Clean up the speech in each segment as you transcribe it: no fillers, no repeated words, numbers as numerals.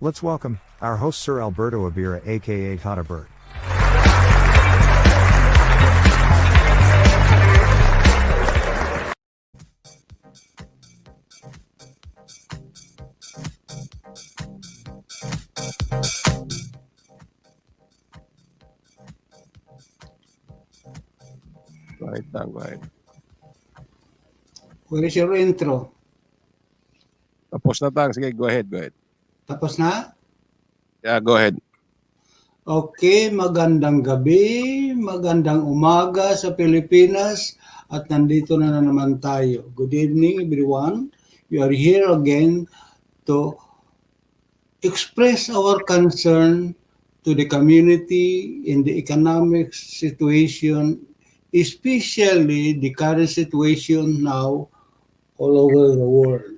Let's welcome our host, Sir Alberto Abira, aka Tata Bert. Go ahead. Where is your intro? Tapos na tang. Sige, go ahead. Tapos na? Yeah, go ahead. Okay, magandang gabi, magandang umaga sa Pilipinas at nandito na naman tayo. Good evening everyone. We are here again to express our concern to the community in the economic situation, especially the current situation now all over the world.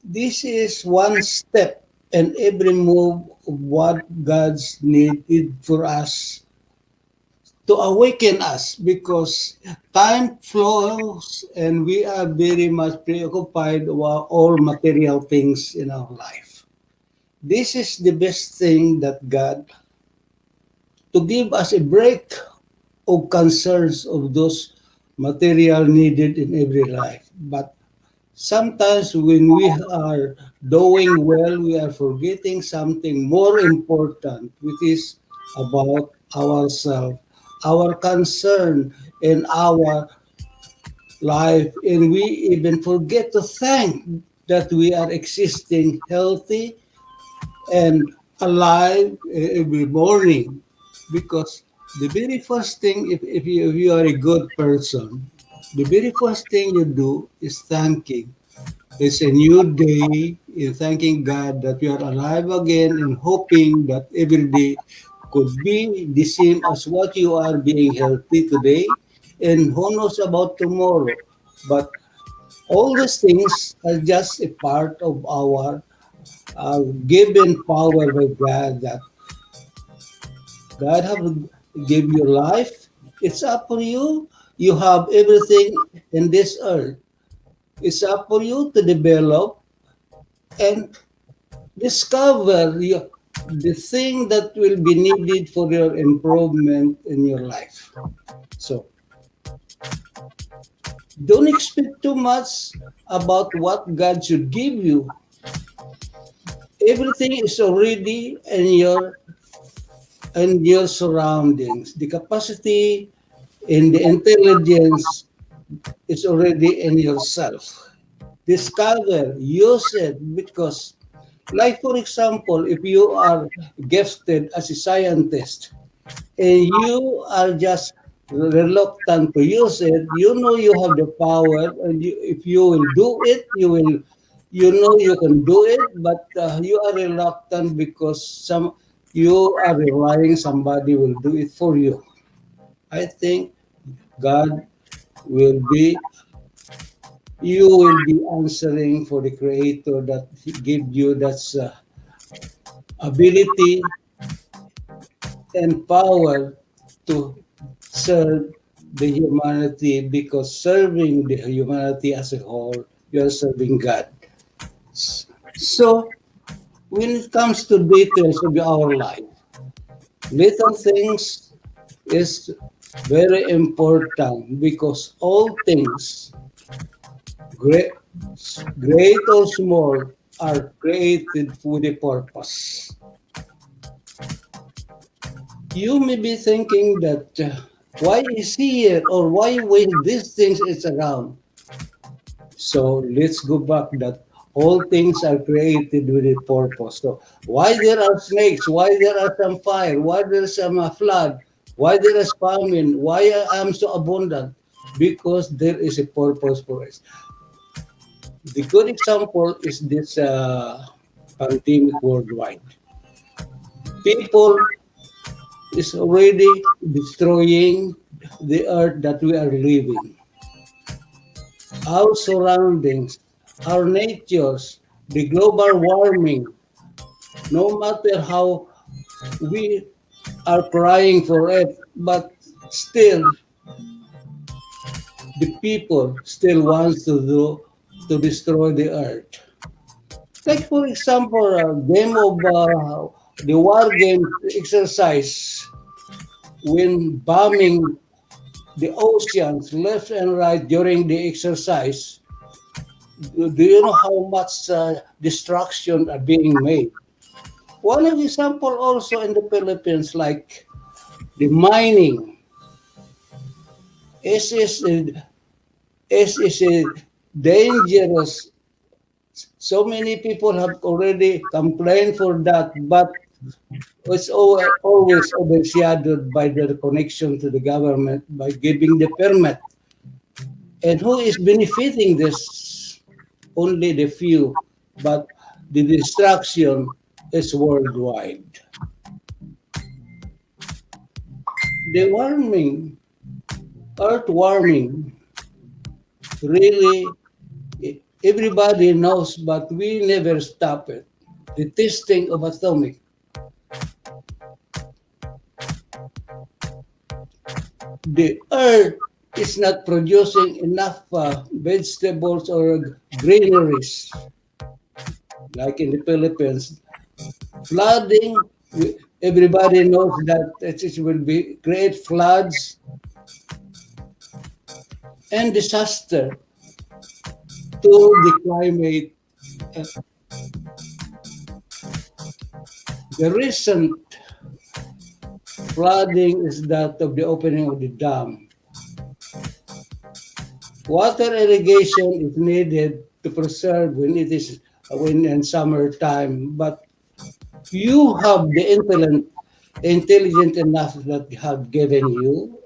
This is one step and every move of what God's needed for us to awaken us because time flows and we are very much preoccupied with all material things in our life. This is the best thing that God to give us a break of concerns of those material needed in every life. But sometimes when we are doing well, we are forgetting something more important, which is about ourselves, our concern in our life, and we even forget to thank that we are existing healthy and alive every morning. Because the very first thing, if you are a good person, the very first thing you do is thanking. It's a new day in thanking God that you are alive again and hoping that every day could be the same as what you are being healthy today. And who knows about tomorrow? But all these things are just a part of our given power by God that God have give you life. It's up for you. You have everything in this earth. It's up for you to develop and discover the thing that will be needed for your improvement in your life. So don't expect too much about what God should give you. Everything is already in your surroundings. The capacity and the intelligence is already in yourself. Discover, use it because, like for example, if you are gifted as a scientist and you are just reluctant to use it, you know you have the power, and if you will do it, you know you can do it, but you are reluctant because you are relying somebody will do it for you. I think God will be you will be answering for the creator that he gave you that ability and power to serve the humanity because serving the humanity as a whole, you are serving God. So when it comes to details of our life, little things is very important because all things, great, great or small, are created with a purpose. You may be thinking that why is he here or why when these things is around. So let's go back that all things are created with a purpose. So why there are snakes? Why there are some fire? Why there's some flood? Why there is famine? Why I am so abundant? Because there is a purpose for it. The good example is this pandemic worldwide. People is already destroying the earth that we are living. Our surroundings, our natures, the global warming, no matter how we are crying for it, but still the people still wants to destroy the earth. Like for example, a game of the war game exercise when bombing the oceans left and right during the exercise. Do you know how much destruction are being made? One example also in the Philippines, like the mining. Is dangerous. So many people have already complained for that, but it's always overshadowed by the connection to the government by giving the permit. And who is benefiting this? Only the few, but the destruction is worldwide. The warming, earth warming, really, everybody knows, but we never stop it. The testing of atomic. The earth is not producing enough vegetables or greeneries, like in the Philippines. Flooding, everybody knows that it will be create floods and disaster to the climate. Uh, the recent flooding is that of the opening of the dam. Water irrigation is needed to preserve when in summertime, but you have the intelligent enough that have given you.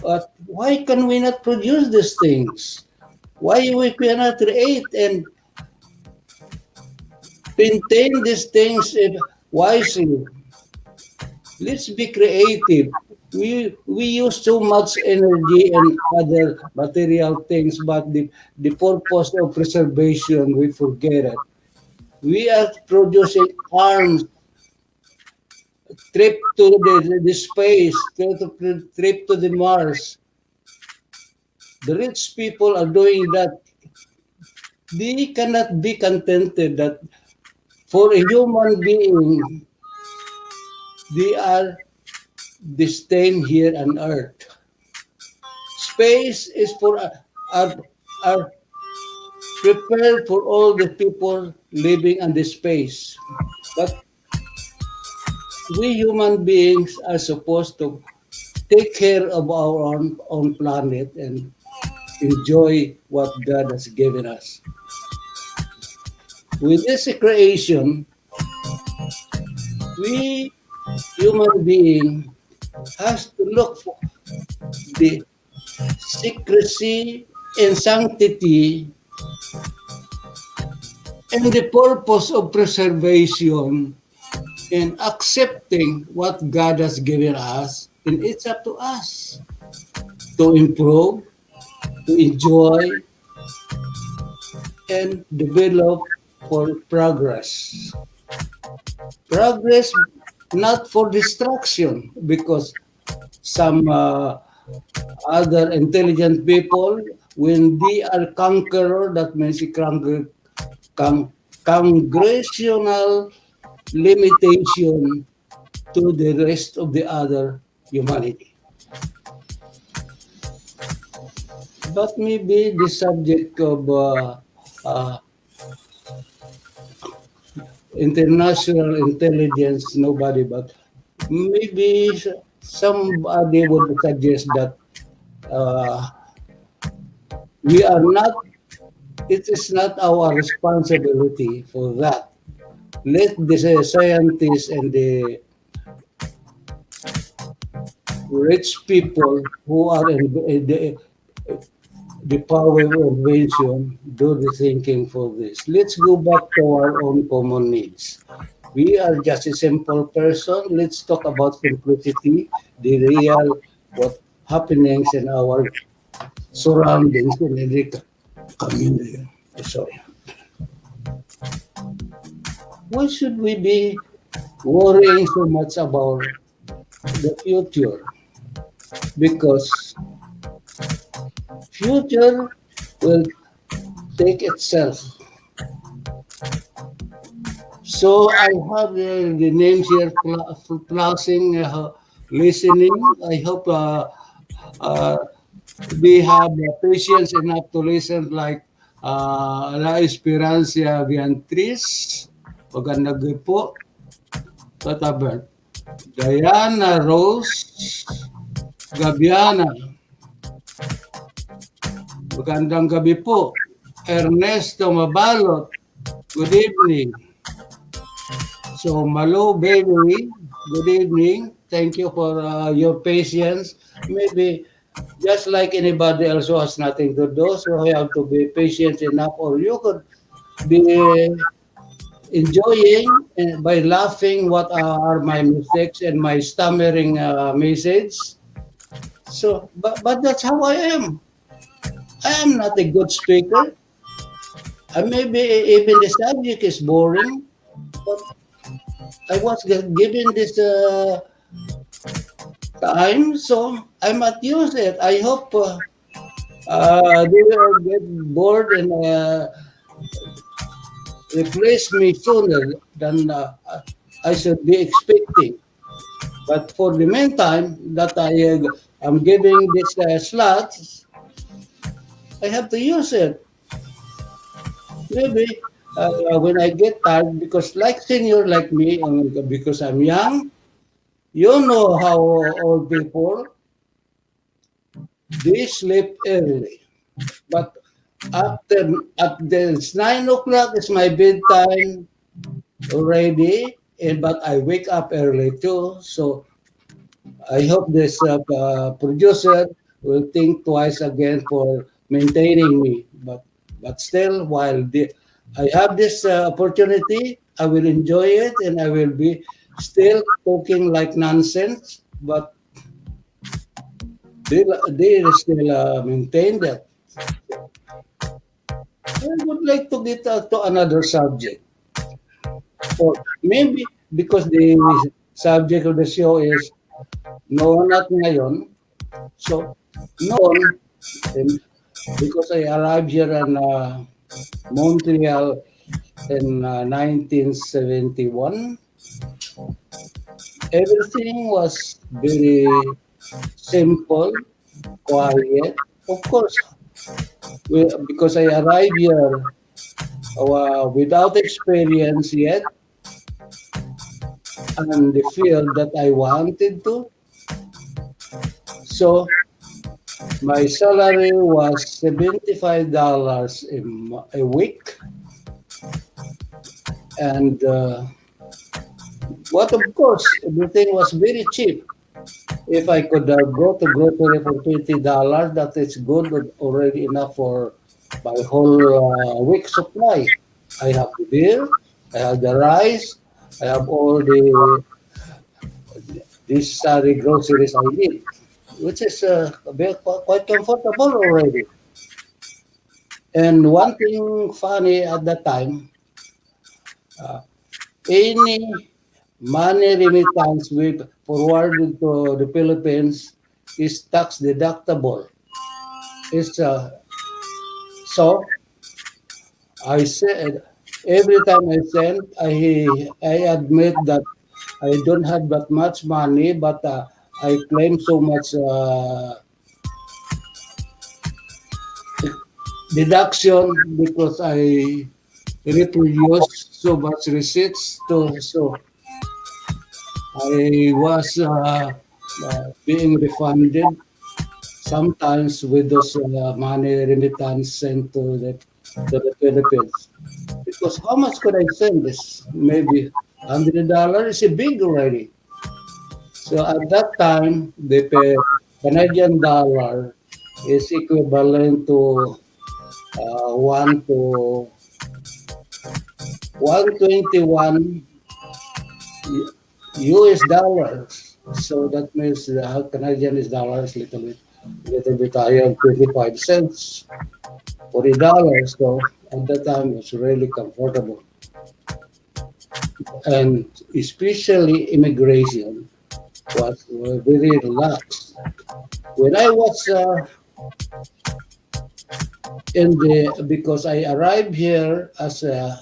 But why can we not produce these things? Why we cannot create and maintain these things wisely? Let's be creative. We use too much energy and other material things, but the purpose of preservation we forget it. We are producing arms, trip to the space, trip to the Mars. The rich people are doing that. They cannot be contented that for a human being, they are destined here on Earth. Space is for are prepared for all the people living on the space. But we human beings are supposed to take care of our own planet and enjoy what God has given us. With this creation, we human being has to look for the secrecy and sanctity and the purpose of preservation and accepting what God has given us, and it's up to us to improve, to enjoy, and develop for progress. Progress not for destruction, because some other intelligent people, when they are conqueror, that means con- congressional limitation to the rest of the other humanity. But maybe the subject of uh, international intelligence, nobody, but maybe somebody would suggest that uh, we are not, it is not our responsibility for that. Let the scientists and rich people who are in the power of invention do the thinking for this. Let's go back to our own common needs. We are just a simple person. Let's talk about simplicity, the real what happenings in our surroundings in the community. Sorry. Why should we be worrying so much about the future? Because future will take itself. So I have the names here flashing, listening. I hope uh, they have patience enough to listen like La Esperancia Beatriz, magandang gabi po, Tata Bert. Diana Rose Gabiana, magandang gabi po. Ernesto Mabalot, good evening. So Malo Baby, good evening. Thank you for your patience. Maybe just like anybody else who has nothing to do, so you have to be patient enough, or you could be enjoying by laughing what are my mistakes and my stammering message. So, but that's how I am. I am not a good speaker. Maybe even the subject is boring, but I was given this time, so I might use it. I hope they will get bored and replace me sooner than I should be expecting. But for the meantime, that I am giving this slots, I have to use it. Maybe when I get tired, because like senior like me, because I'm young, you know how old people they sleep early. But after at this 9 o'clock is my bedtime already, and but I wake up early too. So I hope this producer will think twice again for maintaining me. But still, while I have this opportunity, I will enjoy it, and I will be still talking like nonsense. But they still maintain that. I would like to get to another subject, or maybe because the subject of the show is no, not ngayon. So noon, and because I arrived here in Montreal in 1971, everything was very simple, quiet. Of course, because I arrived here without experience yet and the field that I wanted to. So my salary was $75 a week. And what, of course, everything was very cheap. If I could go to grocery for $20, that is good already enough for my whole week supply. I have the beer, I have the rice, I have all these groceries I need, which is quite comfortable already. And one thing funny at that time, uh, any money remittance we forwarded to the Philippines is tax deductible. Is so I said every time I send, I admit that I don't have that much money, but I claim so much deduction because I reproduce so much receipts to so I was being refunded sometimes with those money remittance sent to the Philippines. Because how much could I send this? Maybe $100 is big already. So at that time, the Canadian dollar is equivalent to 121 US dollars. So that means the Canadian is dollars little bit higher, 25 cents, $40. So at that time, it was really comfortable. And especially immigration was very relaxed. When I was because I arrived here as a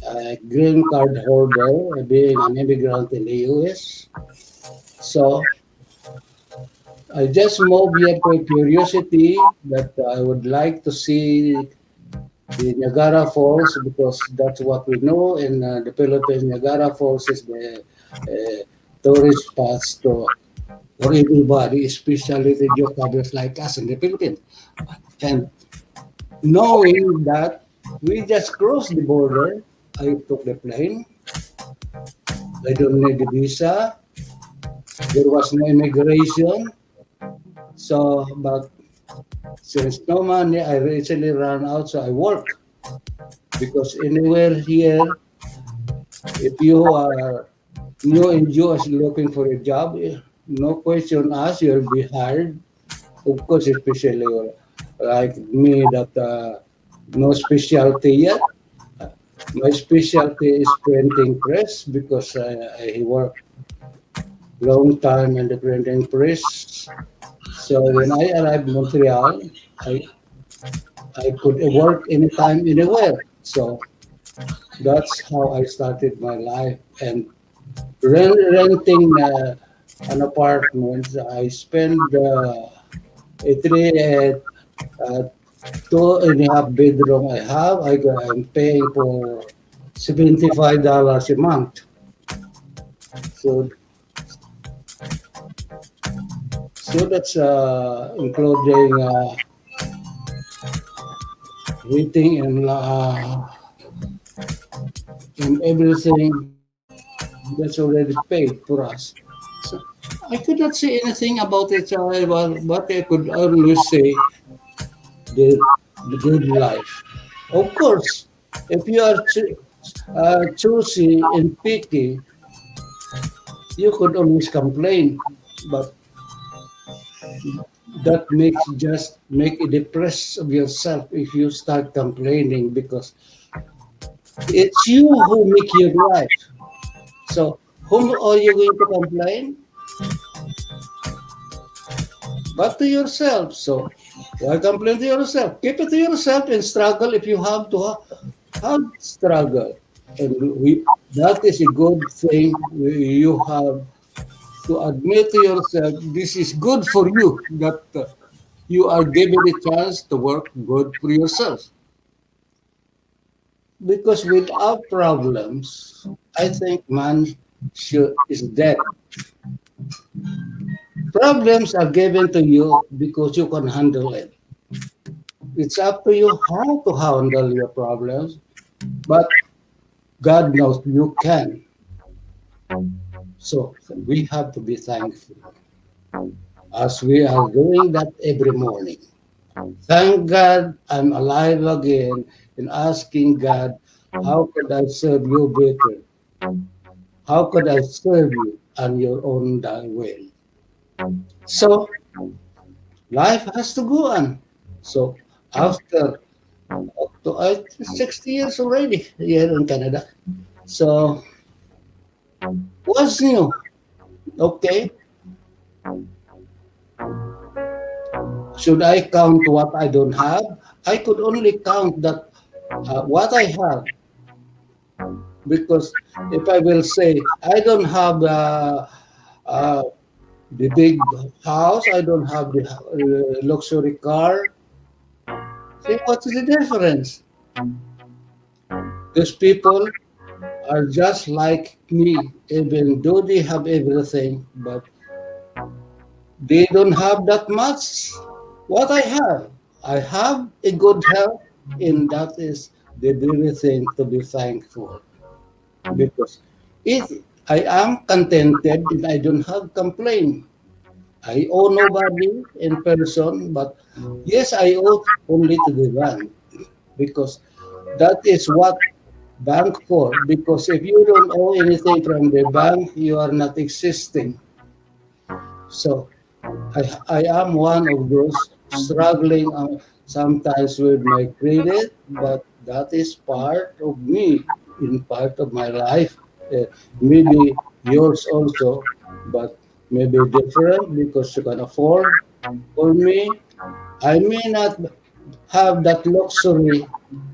a green card holder, being an immigrant in the US. So I just moved here for curiosity that I would like to see the Niagara Falls because that's what we know in the Philippines. Niagara Falls is the tourist spots to for everybody, especially the newcomers like us in the Philippines. And knowing that we just crossed the border, I took the plane. I don't need the visa. There was no immigration. So, but since no money, I recently ran out, so I work because anywhere here, if you are new in US looking for a job, no question asked, you'll be hired. Of course, especially like me that no specialty yet. My specialty is printing press because I work long time in the printing press. So when I arrived in Montreal, I I could work anytime, anywhere. So that's how I started my life. And renting an apartment, I spend a uh, 2.5 bedroom I have. I'm paying for $75 a month. So so that's including heating and everything that's already paid for us. So I could not say anything about it, but I could always say the, the good life. Of course, if you are choosy and picky, you could always complain, but that makes just make a depressed of yourself if you start complaining because it's you who make your life. So whom are you going to complain? But to yourself. So why complain to yourself? Keep it to yourself and struggle if you have to have struggle. And that is a good thing. You have to admit to yourself this is good for you that you are given a chance to work good for yourself. Because without problems, I think man is dead. Problems are given to you because you can handle it. It's up to you how to handle your problems, but God knows you can. So we have to be thankful as we are doing that every morning. Thank God I'm alive again and asking God, how could I serve you better? How could I serve you on your own way? So life has to go on. So after up to 60 years already here in Canada. So what's new? Okay. Should I count what I don't have? I could only count that what I have because if I will say I don't have uh, the big house, I don't have the luxury car. See what is the difference? These people are just like me, even though they have everything, but they don't have that much. What I have a good health, and that is the very thing to be thankful because it, I am contented and I don't have complaint. I owe nobody in person, but yes, I owe only to the bank because that is what bank for. Because if you don't owe anything from the bank, you are not existing. So I am one of those struggling sometimes with my credit, but that is part of me, in part of my life. Maybe yours also, but maybe different because you can afford. For me, I may not have that luxury,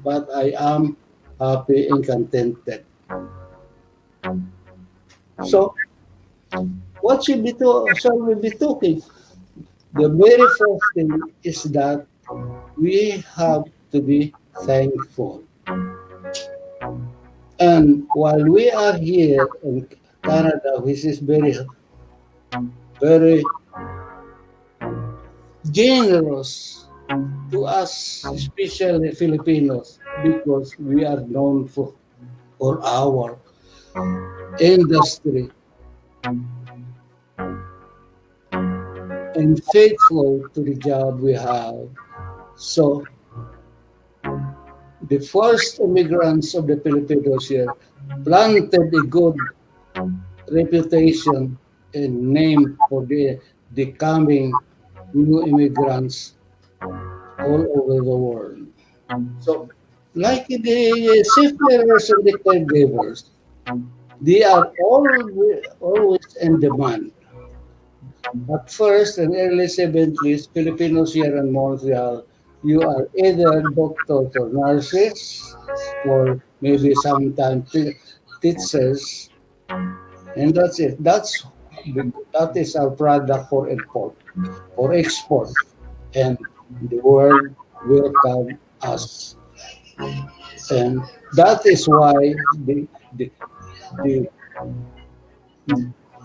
but I am. happy and contented. So, what shall we be talking? The very first thing is that we have to be thankful. And while we are here in Canada, which is very, very generous to us, especially Filipinos, because we are known for our industry and faithful to the job we have. So the first immigrants of the Filipinos here planted a good reputation and name for the coming new immigrants all over the world. So, like the seafarers and the caregivers, they are always in demand. At first, in early 70s, Filipinos here in Montreal, you are either doctors or nurses, or maybe sometimes teachers, and that's it. That is our product for export, and the world welcome us, and that is why the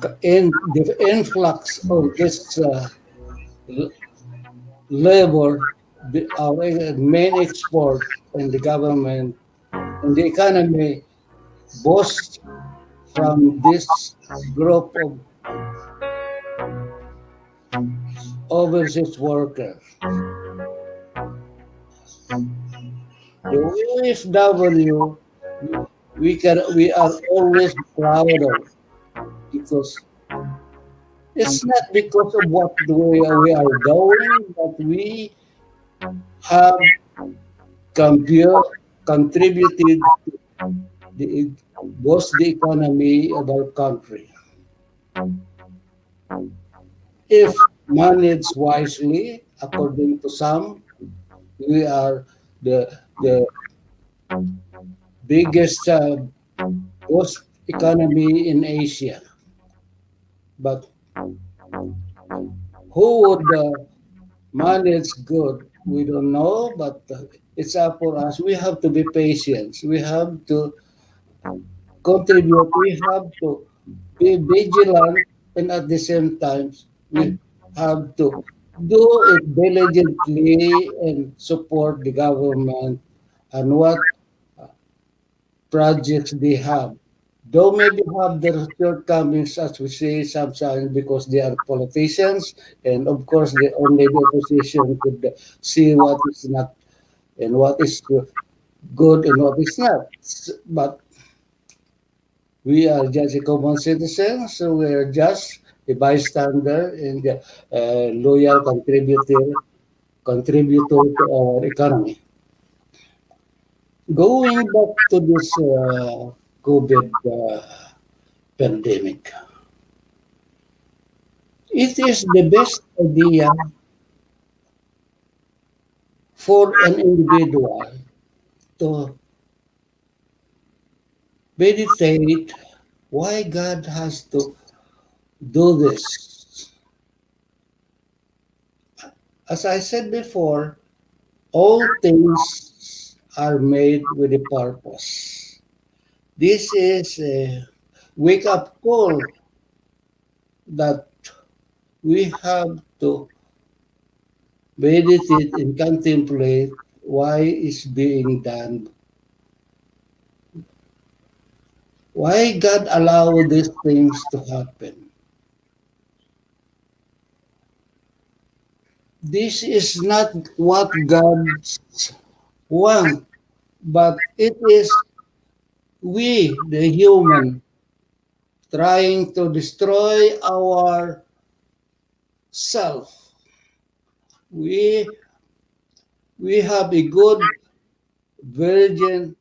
the influx of this labor, our main export, and the government and the economy boast from this group of overseas workers. The UFW, we are always proud of, because it's not because of what we are doing, but we have contributed the boost the economy of our country. If managed wisely, according to some, we are the biggest boost economy in Asia. But who would manage good? We don't know, but it's up for us. We have to be patient. We have to contribute. We have to be vigilant, and at the same time, we have to do it diligently and support the government and what projects they have. Though maybe have their shortcomings, as we say sometimes, because they are politicians, and of course, only the opposition could see what is not and what is good and what is not. But we are just a common citizen, so we are just a bystander and a loyal contributor to our economy. Going back to this COVID pandemic, it is the best idea for an individual to meditate why God has to do this. As I said before, all things are made with a purpose. This is a wake up call that we have to meditate and contemplate why is being done, why God allowed these things to happen. This is not what God wants, but it is we, the human, trying to destroy our self. We we have a good virgin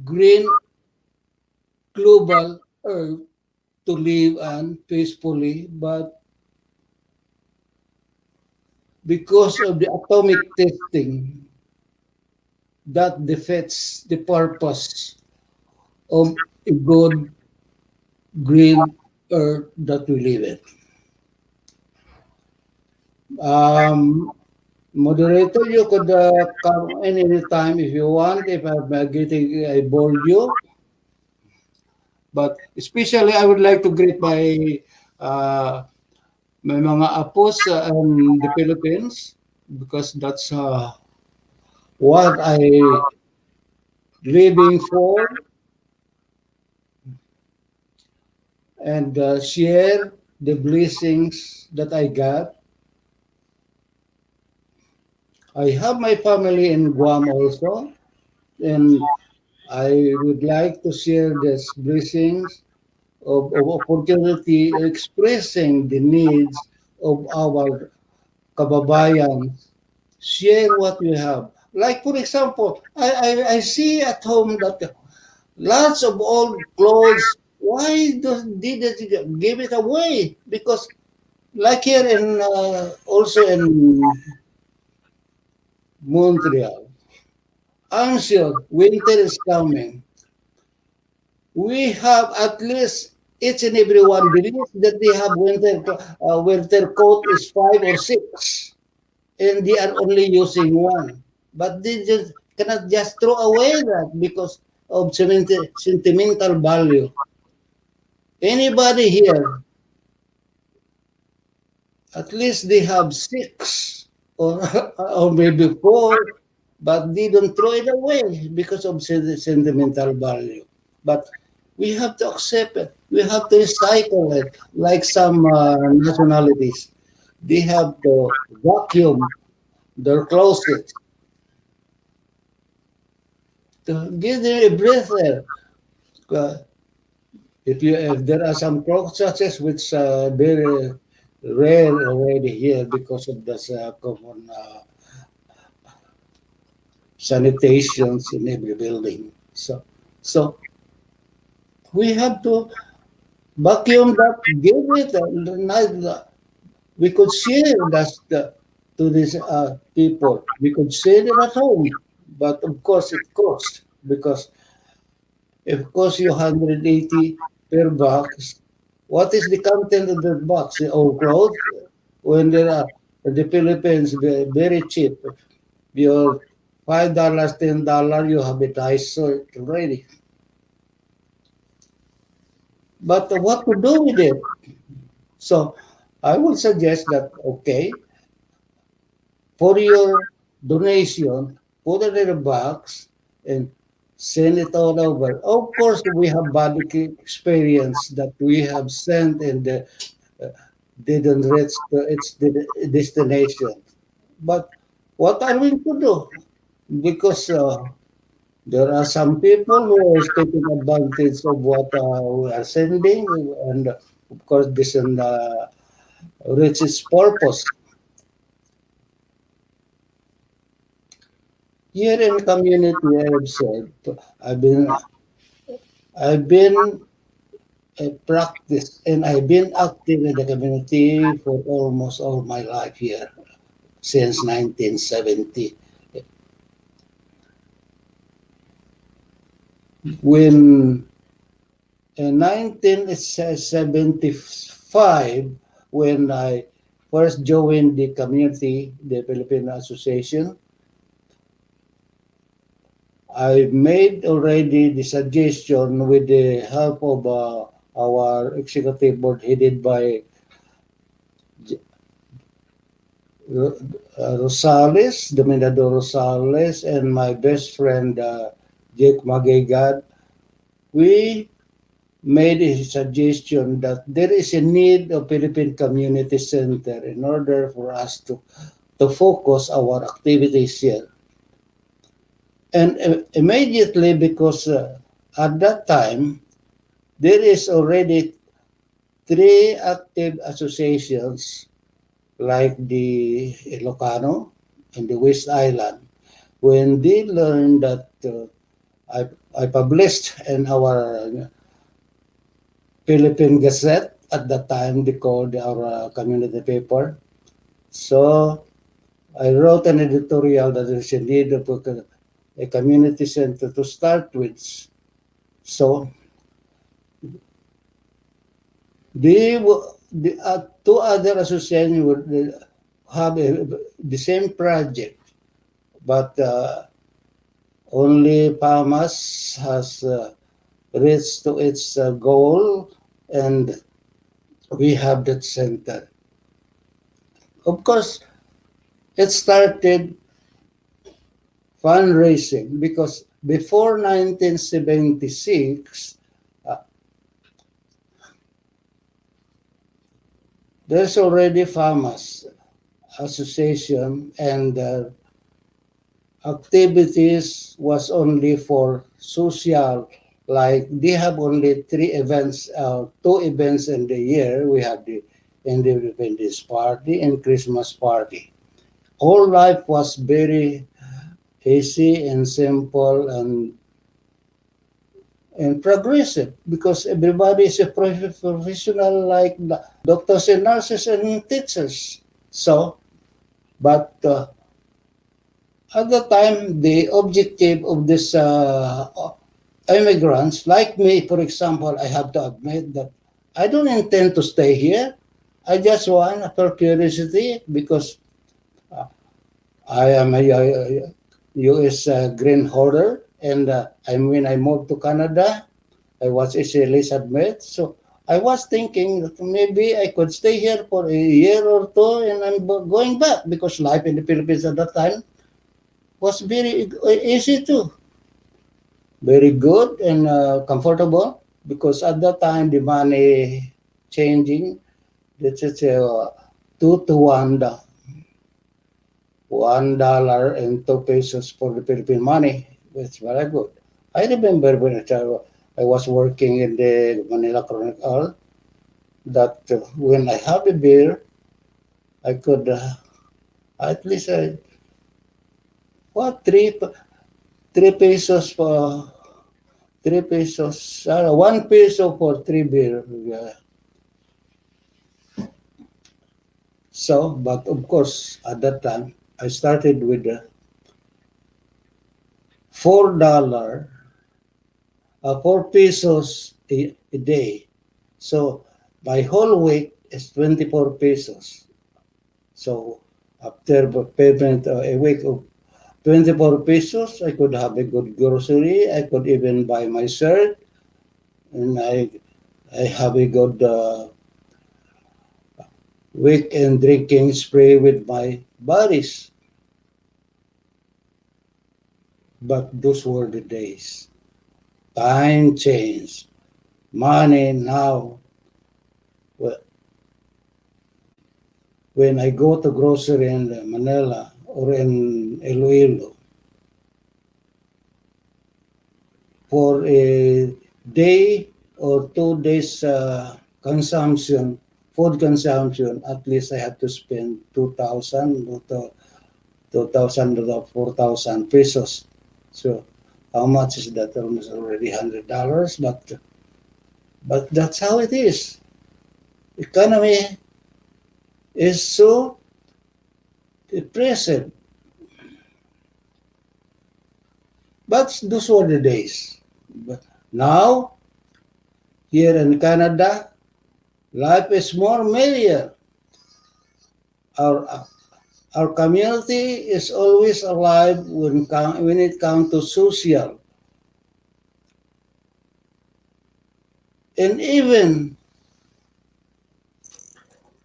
green global earth to live on peacefully, but because of the atomic testing, that defeats the purpose of a good green earth that we live in. Um, Moderator, you could come in any time if you want, if I'm getting, I bored you. But especially, I would like to greet uh, my mga apos in the Philippines because that's what I living for and share the blessings that I got. I have my family in Guam also, and I would like to share these blessings of opportunity expressing the needs of our kababayan. Share what we have. Like for example, I see at home that lots of old clothes. Why didn't you give it away? Because like here in also in Montreal, I'm sure winter is coming. We have at least each and every one believes that they have winter coat is 5 or 6, and they are only using one. But they just cannot just throw away that because of sentimental value. Anybody here, at least they have 6 or or maybe 4, but they don't throw it away because of sentimental value. But we have to accept it. We have to recycle it. Like some nationalities, they have to vacuum their closet to give them a breather. Uh, if there are some processes which are very rare already here because of this common sanitations in every building. So we have to vacuum that, give it. We could share that to these people. We could share it at home, but of course it costs because if it costs you 180 per box, what is the content of the box? The old clothes? When there are in the Philippines, very cheap. Your $5, $10, you have it isolate already. But what to do with it? So I would suggest that okay, for your donation, put it in a box and send it all over. Of course, we have bad experience that we have sent and didn't reach its destination. But what are we to do? Because there are some people who are taking advantage of what we are sending, and of course, this and reach its purpose. Here in community, I have said, I've been, I've been a practice and I've been active in the community for almost all my life here since 1970. When in 1975, when I first joined the community, the Filipino Association, I made already the suggestion with the help of our executive board headed by Rosales, Dominado Rosales, and my best friend Jake Magigad. We made a suggestion that there is a need of Philippine Community Center in order for us to focus our activities here. And immediately, because at that time, there is already 3 active associations like the Ilocano and the West Island. When they learned that I published in our Philippine Gazette at that time, they called our community paper. So I wrote an editorial that there is a need of a community center to start with. So the two other associations would have the same project, but only PAMAS has reached to its goal, and we have that center. Of course, it started fundraising because before 1976, uh, there's already FAMAS association, and activities was only for social, like they have only two events in the year. We have the Independence Party and Christmas Party. All life was very easy and simple and progressive because everybody is a professional like doctors and nurses and teachers. So, but at the time, the objective of this immigrants, like me, for example, I have to admit that I don't intend to stay here. I just want for curiosity because uh, I am a U.S. green holder, and when I moved to Canada, I was initially admit. So I was thinking that maybe I could stay here for a year or two, and I'm going back because life in the Philippines at that time was very easy too, very good and comfortable because at that time the money changing, this is 2 to 1, $1 and 2 pesos for the Philippine money. It's very good. I remember when I was working in the Manila Chronicle that when I have a beer, I could at least what 3 pesos for 3 pesos, 1 peso for 3 beer. So, but of course, at that time, I started with $4, 4 pesos a day. So, my whole week is 24 pesos. So, after payment a week of 24 pesos, I could have a good grocery. I could even buy my shirt, and I have a good weekend drinking spree with my buddies. But those were the days. Time changed. Money now. Well, when I go to grocery in Manila or in Iloilo for a day or 2 days consumption, food consumption, at least I have to spend 2,000 to 2,000 to 4,000 pesos. So how much is that? Almost already $100, but that's how it is. Economy is so depressing. But those were the days. But now, here in Canada, life is more merrier. Our our community is always alive when it comes to social. And even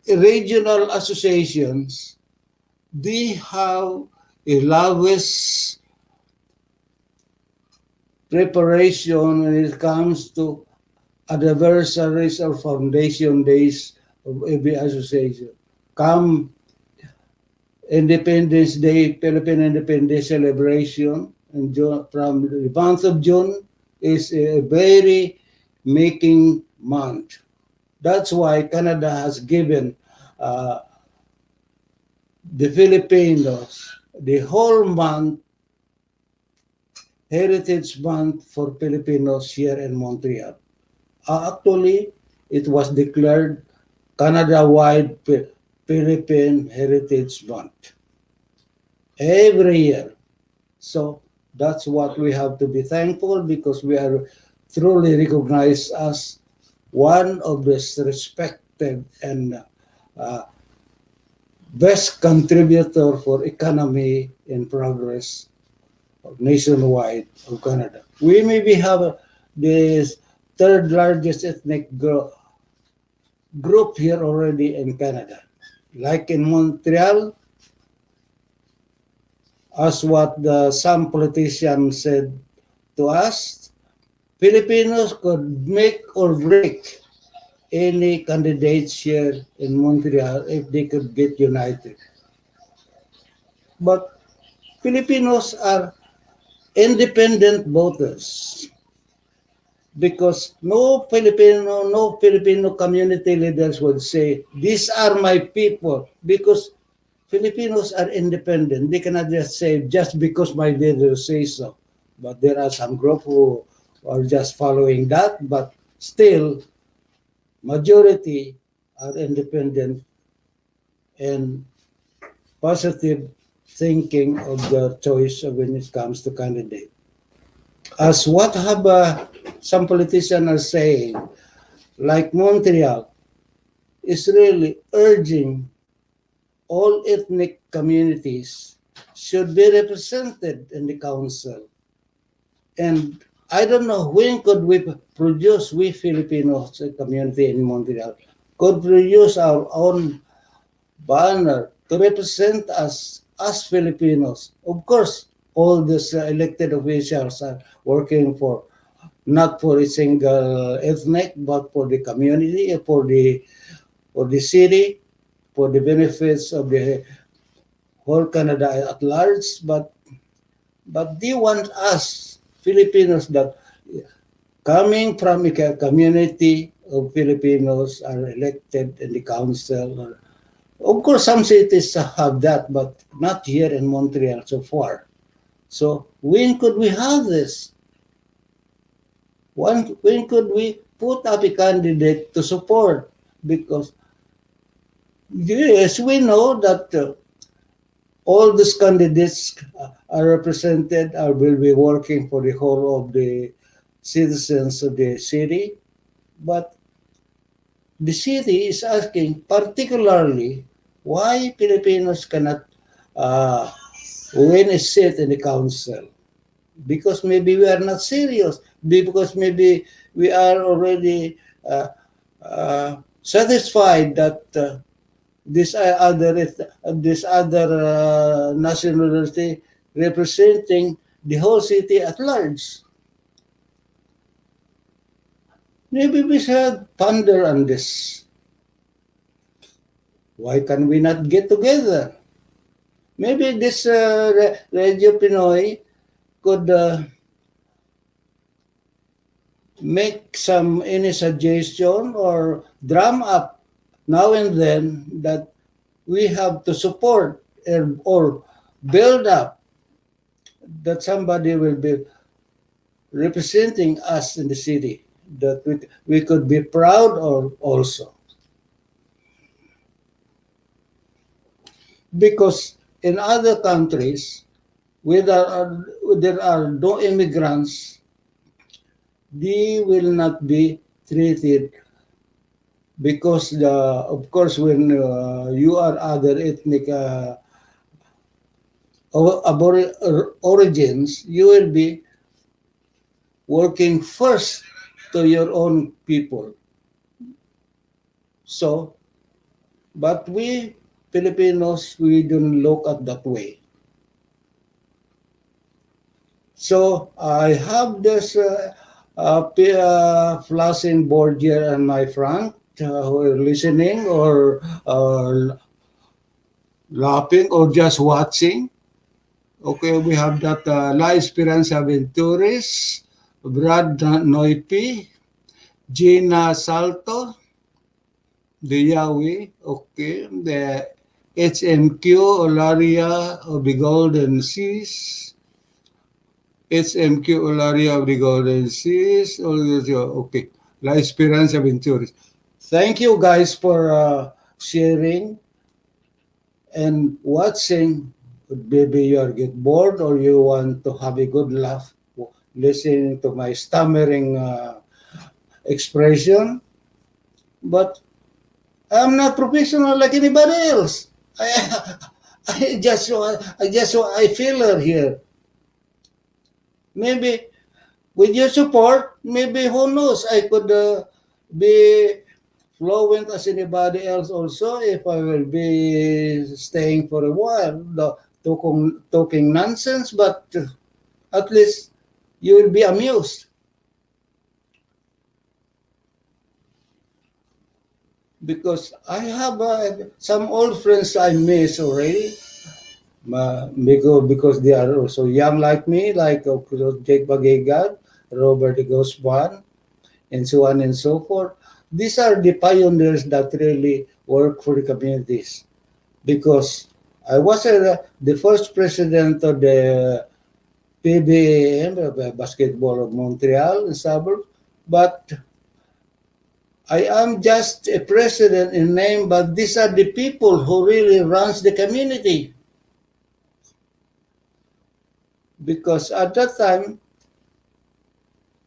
regional associations, they have a lavish preparation when it comes to anniversaries or foundation days of every association. Come Independence Day, Philippine Independence celebration in June, from the month of June is a very making month. That's why Canada has given uh, the Filipinos the whole month, Heritage Month for Filipinos here in Montreal. Actually, it was declared Canada-wide Philippine Heritage Month every year. So That's what we have to be thankful, because we are truly recognized as one of the respected and uh, best contributor for economy and progress nationwide of Canada. We maybe have the third largest ethnic group here already in Canada. Like in Montreal, as what some politicians said to us, Filipinos could make or break any candidates here in Montreal if they could get united. But Filipinos are independent voters, because no Filipino community leaders would say, these are my people, because Filipinos are independent. They cannot just say, just because my leader says so. But there are some group who are just following that, but still, majority are independent and positive thinking of their choice when it comes to candidate. As what have some politicians are saying, like Montreal, is really urging all ethnic communities should be represented in the council. And I don't know when could we produce, we Filipinos community in Montreal, could produce our own banner to represent us as Filipinos. Of course, all these elected officials are working for not for a single ethnic, but for the community, for the city, for the benefits of the whole Canada at large. But they want us Filipinos that coming from a community of Filipinos are elected in the council. Of course, some cities have that, but not here in Montreal so far. So when could we have this? When could we put up a candidate to support? Because yes, we know that all these candidates are represented or will be working for the whole of the citizens of the city. But the city is asking particularly why Filipinos cannot uh, win a seat in the council. Because maybe we are not serious. Because maybe we are already satisfied that this other nationality representing the whole city at large. Maybe we should ponder on this. Why can we not get together? Maybe this Radio Pinoy could make some any suggestion or drum up now and then that we have to support or build up that somebody will be representing us in the city that we could be proud of also. Because in other countries where there are no immigrants, they will not be treated, because of course when you are other ethnic origins, you will be working first to your own people. So, but we Filipinos, we don't look at that way. So I have this flashing board here on my front, who are listening or laughing or just watching. Okay, we have that La Esperanza Ventures, Brad Noipi, Gina Salto, the Yahweh, okay, the HMQ Olaria of the Golden Seas, HMQ Olaria of the Golden Seas, okay, La Esperanza Ventures. Thank you guys for sharing and watching maybe you are get bored or you want to have a good laugh listening to my stammering expression. But I'm not professional like anybody else. I, I feel her here. Maybe with your support, maybe who knows, I could be fluent as anybody else also if I will be staying for a while, talking nonsense, but at least you will be amused. Because I have some old friends I miss already. Because they are also young like me, like Jake Bagigad, Robert Gosban, and so on and so forth. These are the pioneers that really work for the communities. Because I was the first president of the PBAM, Basketball of Montreal in suburb, but I am just a president in name, but these are the people who really runs the community. Because at that time,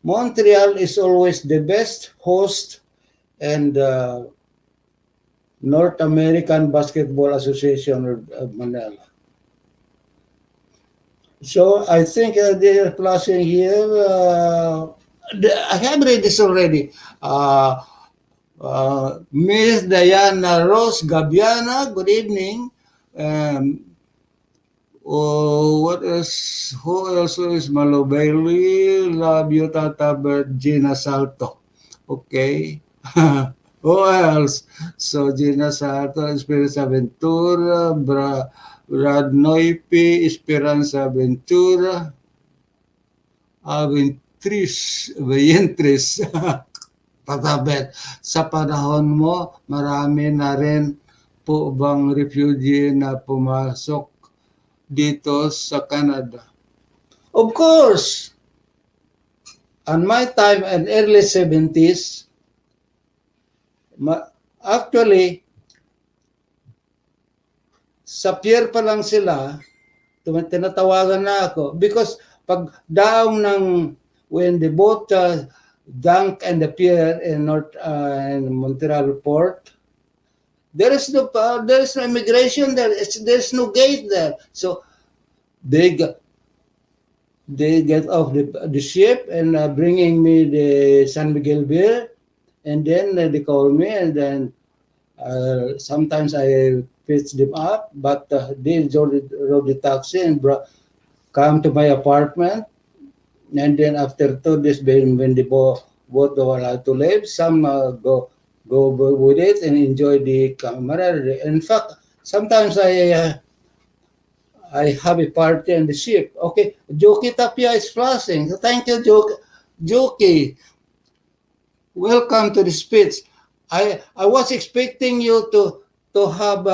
Montreal is always the best host and North American Basketball Association of Manila. So I think they are flashing here. I have read this already. Miss Diana Rose Gabiana, good evening. Um, what else? Who else is Malo Bailey? Love you, Tata Bert, Gina Salto. Okay. Who else? So Gina Salto, Esperanza Ventura, Brad Noipi, Esperanza Ventura, Ventris. Tatabet, sa panahon mo, marami na rin po bang refugee na pumasok dito sa Canada? Of course! On my time in early 70s, actually, sa pier pa lang sila, tinatawagan na ako because pag daong ng when the boat dunk and the pier in in Montreal port, there is no immigration there. There's no gate there. So they get off the ship and bringing me the San Miguel beer, and then they call me, and then sometimes I pitch them up, but they rode the taxi and come to my apartment. And then after 2 days, when the boat were allowed to leave, some go with it and enjoy the camaraderie. In fact, sometimes I have a party on the ship. Okay, Joki Tapia is flashing. So thank you, Joki. Welcome to the speech. I was expecting you to have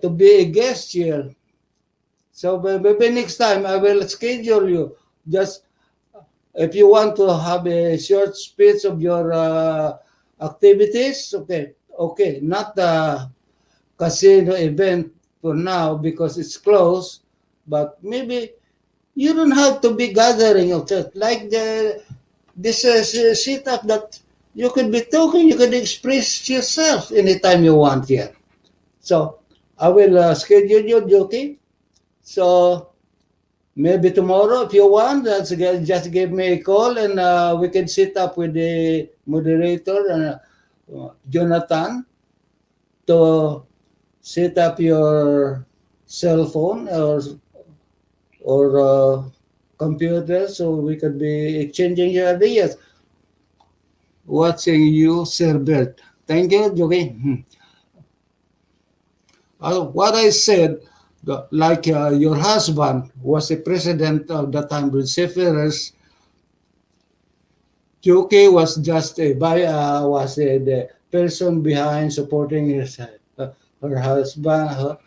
to be a guest here. So maybe next time I will schedule you. Just if you want to have a short speech of your activities, okay, not the casino event for now because it's closed, but maybe you don't have to be gathering of church like this setup that you could be talking, you could express yourself anytime you want here. So I will schedule you, Joki. So maybe tomorrow, if you want, just give me a call and we can sit up with the moderator, Jonathan, to set up your cell phone or computer so we could be exchanging your ideas. Watching you, Sir Bert. Thank you, Jogi. What I said, like your husband was a president of the time with Seferus, Joki was just the person behind supporting her husband,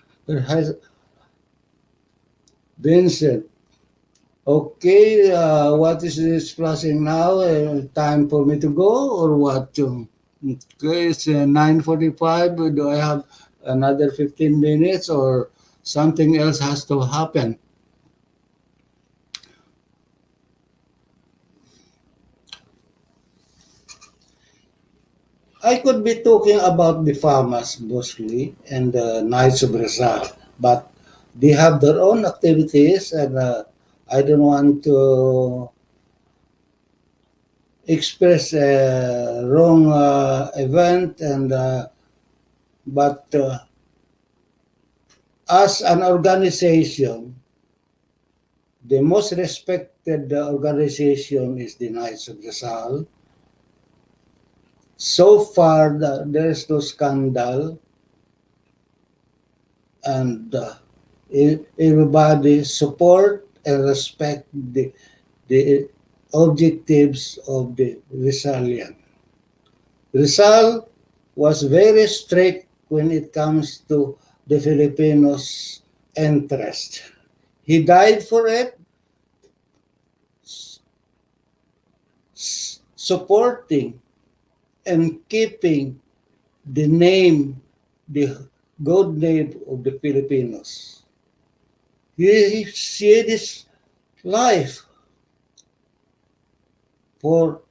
Vincent. Okay, what is this flashing now? Time for me to go or what? Okay, it's 9:45. Do I have another 15 minutes or something else has to happen. I could be talking about the farmers mostly and the Knights of Rizal, but they have their own activities, and I don't want to express a wrong event. And but as an organization, the most respected organization is the Knights of Rizal. So far, there is no scandal, and everybody support and respect the objectives of the Rizalian. Rizal was very strict when it comes to the Filipinos' interest. He died for it, supporting and keeping the name, the good name of the Filipinos. He shed his life for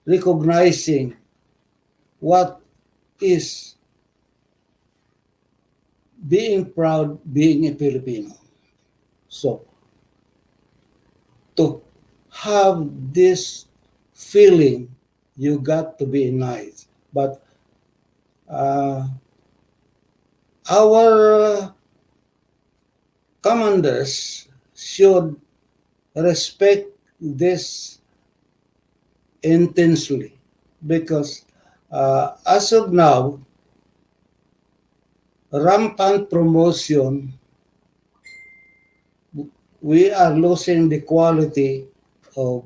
recognizing what is being proud being a Filipino. So, to have this feeling, you got to be nice. But our commanders should respect this intensely, because as of now, rampant promotion, we are losing the quality of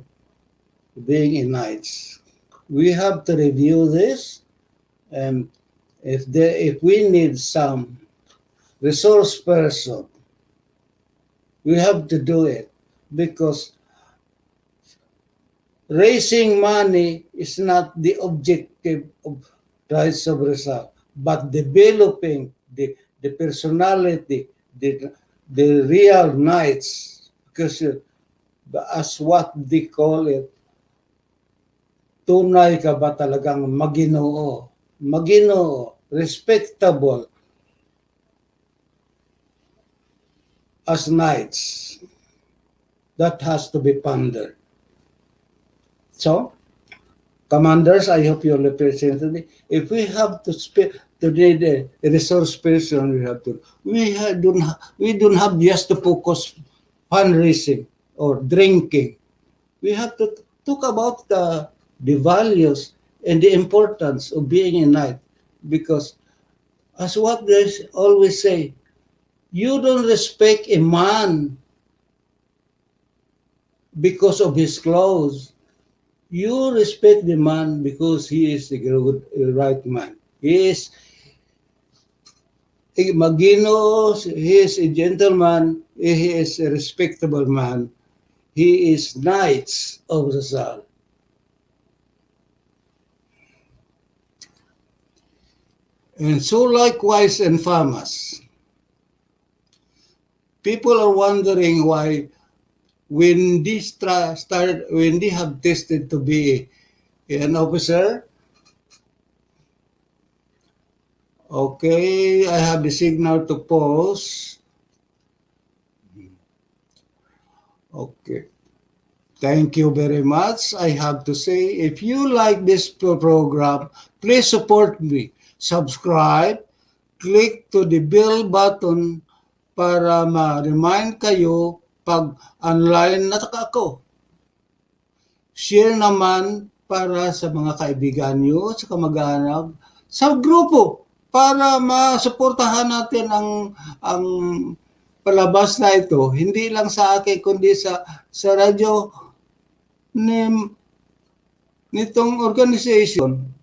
being in Knights. We have to review this, and if we need some resource person, we have to do it, because raising money is not the objective of Knights of Rizal, but developing the personality, the real Knights, because as what they call it, tunay ka ba talagang maginoo? Maginoo, respectable as Knights. That has to be pondered. So, commanders, I hope you'll appreciate it. If we have to need a resource person, we don't have just to focus fundraising or drinking. We have to talk about the values and the importance of being a knight, because as what they always say, you don't respect a man because of his clothes. You respect the man because he is a good, right man. He is a magino, he is a gentleman, he is a respectable man. He is Knights of Rizal. And so likewise in farmers. People are wondering why when when they have tested to be an officer. Okay, I have the signal to pause. Okay. Thank you very much. I have to say, if you like this program, please support me. Subscribe, click to the bell button para ma-remind kayo pag online na ako. Share naman para sa mga kaibigan nyo, sa kamag-anak, sa grupo, para masuportahan natin ang palabas na ito, hindi lang sa akin kundi sa radyo nitong organization.